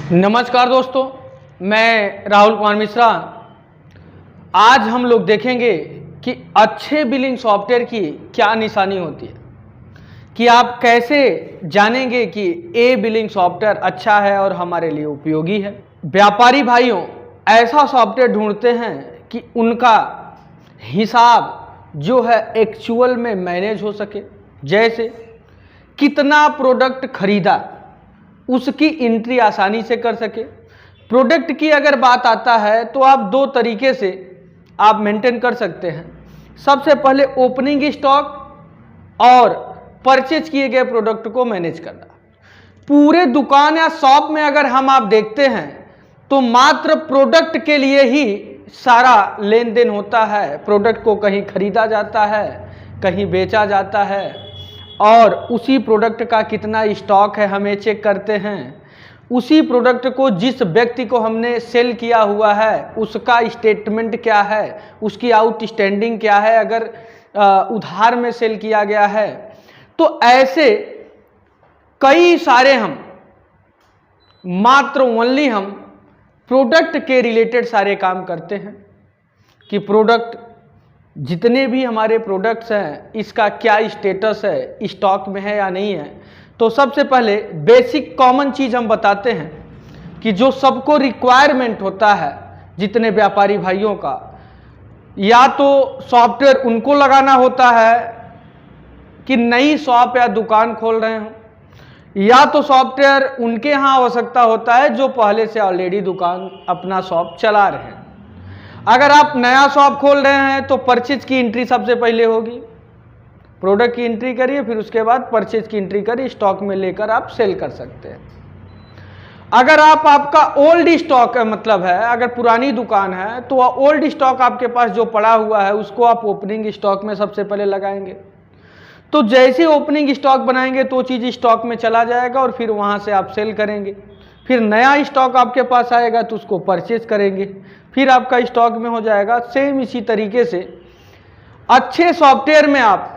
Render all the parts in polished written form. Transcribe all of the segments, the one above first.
नमस्कार दोस्तों, मैं राहुल कुमार मिश्रा। आज हम लोग देखेंगे कि अच्छे बिलिंग सॉफ्टवेयर की क्या निशानी होती है, कि आप कैसे जानेंगे कि ए बिलिंग सॉफ्टवेयर अच्छा है और हमारे लिए उपयोगी है। व्यापारी भाइयों ऐसा सॉफ्टवेयर ढूंढते हैं कि उनका हिसाब जो है एक्चुअल में मैनेज हो सके, जैसे कितना प्रोडक्ट खरीदा उसकी एंट्री आसानी से कर सके। प्रोडक्ट की अगर बात आता है तो आप दो तरीके से आप मेंटेन कर सकते हैं। सबसे पहले ओपनिंग स्टॉक और परचेज किए गए प्रोडक्ट को मैनेज करना। पूरे दुकान या शॉप में अगर आप देखते हैं तो मात्र प्रोडक्ट के लिए ही सारा लेन देन होता है। प्रोडक्ट को कहीं खरीदा जाता है, कहीं बेचा जाता है, और उसी प्रोडक्ट का कितना स्टॉक है हमें चेक करते हैं। उसी प्रोडक्ट को जिस व्यक्ति को हमने सेल किया हुआ है उसका स्टेटमेंट क्या है, उसकी आउटस्टैंडिंग क्या है अगर उधार में सेल किया गया है। तो ऐसे कई सारे हम प्रोडक्ट के रिलेटेड सारे काम करते हैं कि प्रोडक्ट जितने भी हमारे प्रोडक्ट्स हैं इसका क्या स्टेटस है, स्टॉक में है या नहीं है। तो सबसे पहले बेसिक कॉमन चीज़ हम बताते हैं कि जो सबको रिक्वायरमेंट होता है जितने व्यापारी भाइयों का, या तो सॉफ्टवेयर उनको लगाना होता है कि नई शॉप या दुकान खोल रहे हो, या तो सॉफ्टवेयर उनके यहाँ आवश्यकता होता है जो पहले से ऑलरेडी दुकान अपना शॉप चला रहे हैं। अगर आप नया शॉप खोल रहे हैं तो परचेज की एंट्री सबसे पहले होगी। प्रोडक्ट की एंट्री करिए, फिर उसके बाद परचेज की एंट्री करिए, स्टॉक में लेकर आप सेल कर सकते हैं। अगर आपका ओल्ड स्टॉक है, मतलब है अगर पुरानी दुकान है तो ओल्ड स्टॉक आपके पास जो पड़ा हुआ है उसको आप ओपनिंग स्टॉक में सबसे पहले लगाएंगे। तो जैसे ओपनिंग स्टॉक बनाएंगे तो चीज़ स्टॉक में चला जाएगा और फिर वहाँ से आप सेल करेंगे। फिर नया स्टॉक आपके पास आएगा तो उसको परचेज करेंगे, फिर आपका स्टॉक में हो जाएगा। सेम इसी तरीके से अच्छे सॉफ्टवेयर में आप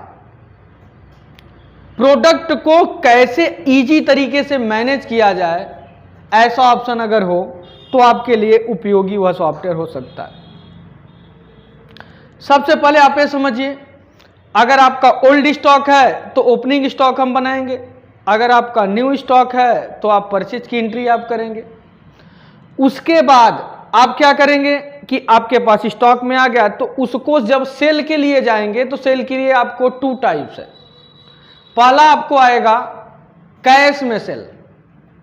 प्रोडक्ट को कैसे इजी तरीके से मैनेज किया जाए, ऐसा ऑप्शन अगर हो तो आपके लिए उपयोगी वह सॉफ्टवेयर हो सकता है। सबसे पहले आप ये समझिए, अगर आपका ओल्ड स्टॉक है तो ओपनिंग स्टॉक हम बनाएंगे। अगर आपका न्यू स्टॉक है तो आप परचेज की एंट्री आप करेंगे। उसके बाद आप क्या करेंगे कि आपके पास स्टॉक में आ गया तो उसको जब सेल के लिए जाएंगे तो सेल के लिए आपको टू टाइप्स है। पहला आपको आएगा कैश में सेल,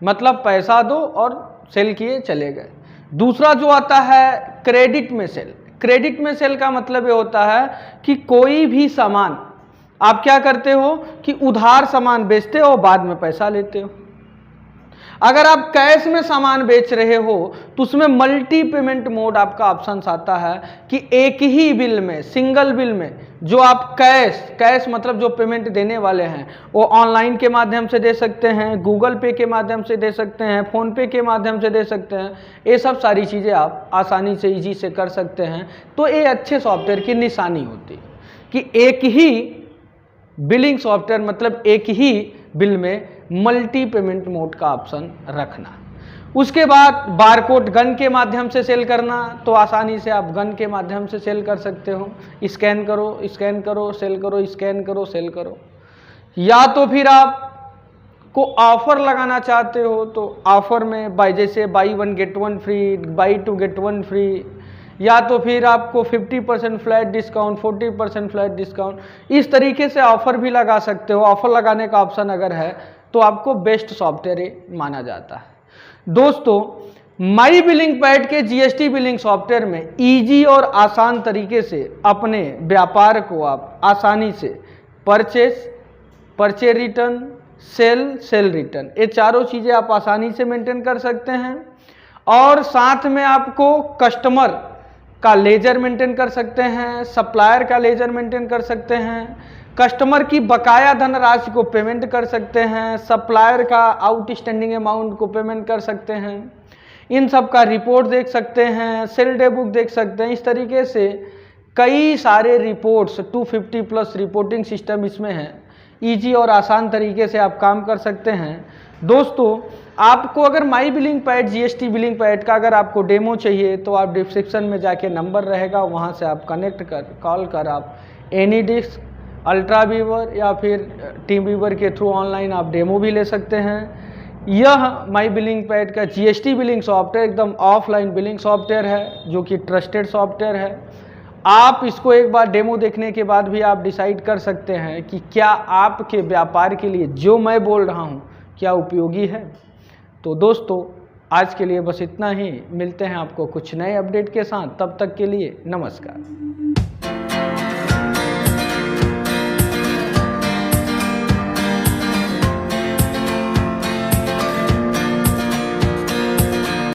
मतलब पैसा दो और सेल किए चले गए। दूसरा जो आता है क्रेडिट में सेल। क्रेडिट में सेल का मतलब ये होता है कि कोई भी सामान आप क्या करते हो कि उधार सामान बेचते हो, बाद में पैसा लेते हो। अगर आप कैश में सामान बेच रहे हो तो उसमें मल्टी पेमेंट मोड आपका ऑप्शन आता है कि एक ही बिल में, सिंगल बिल में जो आप कैश मतलब जो पेमेंट देने वाले हैं वो ऑनलाइन के माध्यम से दे सकते हैं, गूगल पे के माध्यम से दे सकते हैं, फोन पे के माध्यम से दे सकते हैं। ये सब सारी चीज़ें आप आसानी से ईजी से कर सकते हैं। तो ये अच्छे सॉफ्टवेयर की निशानी होती है कि एक ही बिलिंग सॉफ्टवेयर, मतलब एक ही बिल में मल्टी पेमेंट मोड का ऑप्शन रखना। उसके बाद बारकोड गन के माध्यम से सेल करना, तो आसानी से आप गन के माध्यम से सेल कर सकते हो। स्कैन करो सेल करो, स्कैन करो सेल करो। या तो फिर आप को ऑफर लगाना चाहते हो तो ऑफर में जैसे buy 1 get 1 free, buy 2 get 1 free, या तो फिर आपको 50% फ्लैट डिस्काउंट, 40% फ्लैट डिस्काउंट, इस तरीके से ऑफर भी लगा सकते हो। ऑफर लगाने का ऑप्शन अगर है तो आपको बेस्ट सॉफ्टवेयर माना जाता है। दोस्तों, माई बिलिंग पैड के जीएसटी बिलिंग सॉफ्टवेयर में इजी और आसान तरीके से अपने व्यापार को आप आसानी से परचेज रिटर्न, सेल रिटर्न, ये चारों चीज़ें आप आसानी से मेंटेन कर सकते हैं। और साथ में आपको कस्टमर का लेजर मेंटेन कर सकते हैं, सप्लायर का लेजर मेंटेन कर सकते हैं, कस्टमर की बकाया धनराशि को पेमेंट कर सकते हैं, सप्लायर का आउटस्टैंडिंग अमाउंट को पेमेंट कर सकते हैं, इन सब का रिपोर्ट देख सकते हैं, सेल डे बुक देख सकते हैं। इस तरीके से कई सारे रिपोर्ट्स 250+ रिपोर्टिंग सिस्टम इसमें है। ईजी और आसान तरीके से आप काम कर सकते हैं। दोस्तों, आपको अगर my billing pad, GST billing pad का अगर आपको डेमो चाहिए तो आप डिस्क्रिप्शन में जाके नंबर रहेगा, वहाँ से आप कनेक्ट कर कॉल कर आप एनीडिस्क, अल्ट्रा वीवर या फिर टीम वीवर के थ्रू ऑनलाइन आप डेमो भी ले सकते हैं। यह माई बिलिंग पैड का जीएसटी बिलिंग सॉफ्टवेयर एकदम ऑफलाइन बिलिंग सॉफ्टवेयर है, जो कि ट्रस्टेड सॉफ्टवेयर है। आप इसको एक बार डेमो देखने के बाद भी आप डिसाइड कर सकते हैं कि क्या आपके व्यापार के लिए जो मैं बोल रहा हूँ क्या उपयोगी है। तो दोस्तों, आज के लिए बस इतना ही। मिलते हैं आपको कुछ नए अपडेट के साथ, तब तक के लिए नमस्कार।